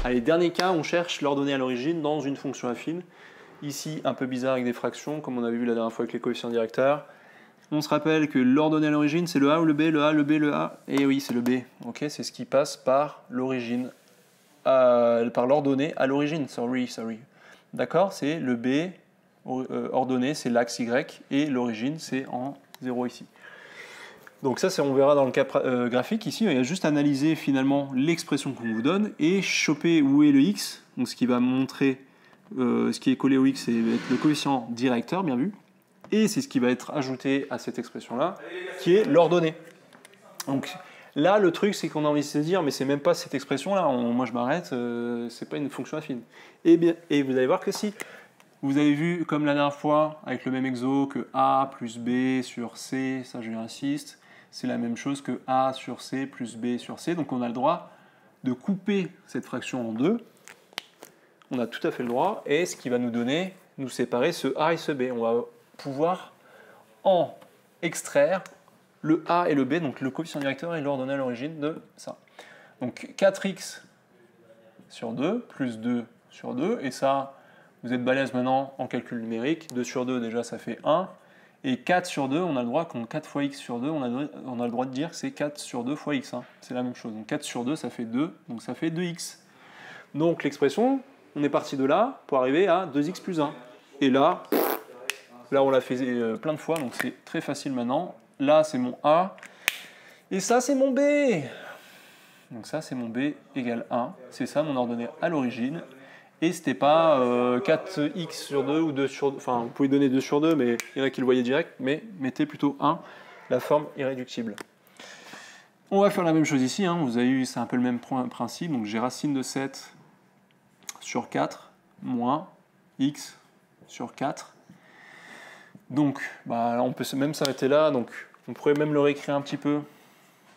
Allez, dernier cas, on cherche l'ordonnée à l'origine dans une fonction affine. Ici, un peu bizarre avec des fractions, comme on avait vu la dernière fois avec les coefficients directeurs. On se rappelle que l'ordonnée à l'origine, c'est le A ou le B, le A, le B, le A. Et oui, c'est le B. Ok, c'est ce qui passe par l'origine, par l'ordonnée à l'origine. Sorry. D'accord, c'est le B, ordonnée, c'est l'axe Y, et l'origine, c'est en 0 ici. Donc ça, on verra dans le cas graphique. Ici, il y a juste analyser finalement l'expression qu'on vous donne et choper où est le X. Donc ce qui va montrer, ce qui est collé au X, c'est le coefficient directeur, bien vu. Et c'est ce qui va être ajouté à cette expression-là, qui est l'ordonnée. Donc là, le truc, c'est qu'on a envie de se dire, mais c'est même pas cette expression-là, moi je m'arrête, c'est pas une fonction affine. Et vous allez voir que si. Vous avez vu, comme la dernière fois, avec le même exo, que A plus B sur C, ça je insiste, c'est la même chose que A sur C plus B sur C. Donc on a le droit de couper cette fraction en deux. On a tout à fait le droit. Et ce qui va nous donner, nous séparer ce A et ce B. On va pouvoir en extraire le A et le B, donc le coefficient directeur et l'ordonnée à l'origine de ça. Donc 4x sur 2 plus 2 sur 2. Et ça, vous êtes balèze maintenant en calcul numérique. 2 sur 2, déjà, ça fait 1. Et 4 sur 2, on a le droit, quand 4 fois x sur 2, on a le droit de dire que c'est 4 sur 2 fois x. Hein. C'est la même chose. Donc 4 sur 2, ça fait 2, donc ça fait 2x. Donc l'expression, on est parti de là pour arriver à 2x plus 1. Et là on l'a fait plein de fois, donc c'est très facile maintenant. Là, c'est mon A. Et ça, c'est mon B. Donc ça, c'est mon B égale 1. C'est ça mon ordonnée à l'origine. Et c'était pas 4x sur 2 ou 2 sur 2. Enfin, vous pouvez donner 2 sur 2, mais il y en a qui le voyaient direct. Mais mettez plutôt 1, la forme irréductible. On va faire la même chose ici. Hein. Vous avez vu, c'est un peu le même principe. Donc j'ai racine de 7 sur 4 moins x sur 4. Donc, on peut même s'arrêter là. Donc, on pourrait même le réécrire un petit peu.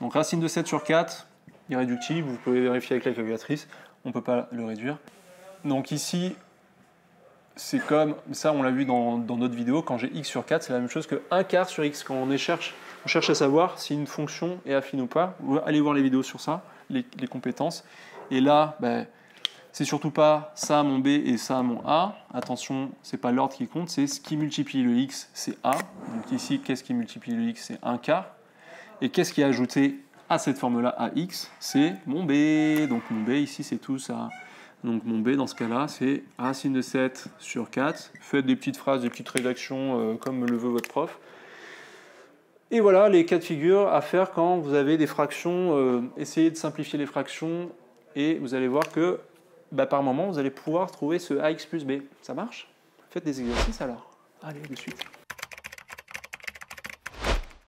Donc, racine de 7 sur 4, irréductible. Vous pouvez vérifier avec la calculatrice. On ne peut pas le réduire. Donc ici, c'est comme, ça on l'a vu dans d'autres vidéos, quand j'ai x sur 4, c'est la même chose que 1 quart sur x. Quand on cherche à savoir si une fonction est affine ou pas, allez voir les vidéos sur ça, les compétences. Et là, c'est surtout pas ça mon B et ça mon A. Attention, c'est pas l'ordre qui compte, c'est ce qui multiplie le x, c'est A. Donc ici, qu'est-ce qui multiplie le x? C'est 1 quart. Et qu'est-ce qui est ajouté à cette forme-là, à x? C'est mon B. Donc mon B ici, c'est tout ça. Donc mon B dans ce cas-là, c'est racine de 7 sur 4. Faites des petites phrases, des petites rédactions comme le veut votre prof. Et voilà les cas de figure à faire quand vous avez des fractions. Essayez de simplifier les fractions et vous allez voir que par moment, vous allez pouvoir trouver ce AX plus B. Ça marche? Faites des exercices alors. Allez, de suite.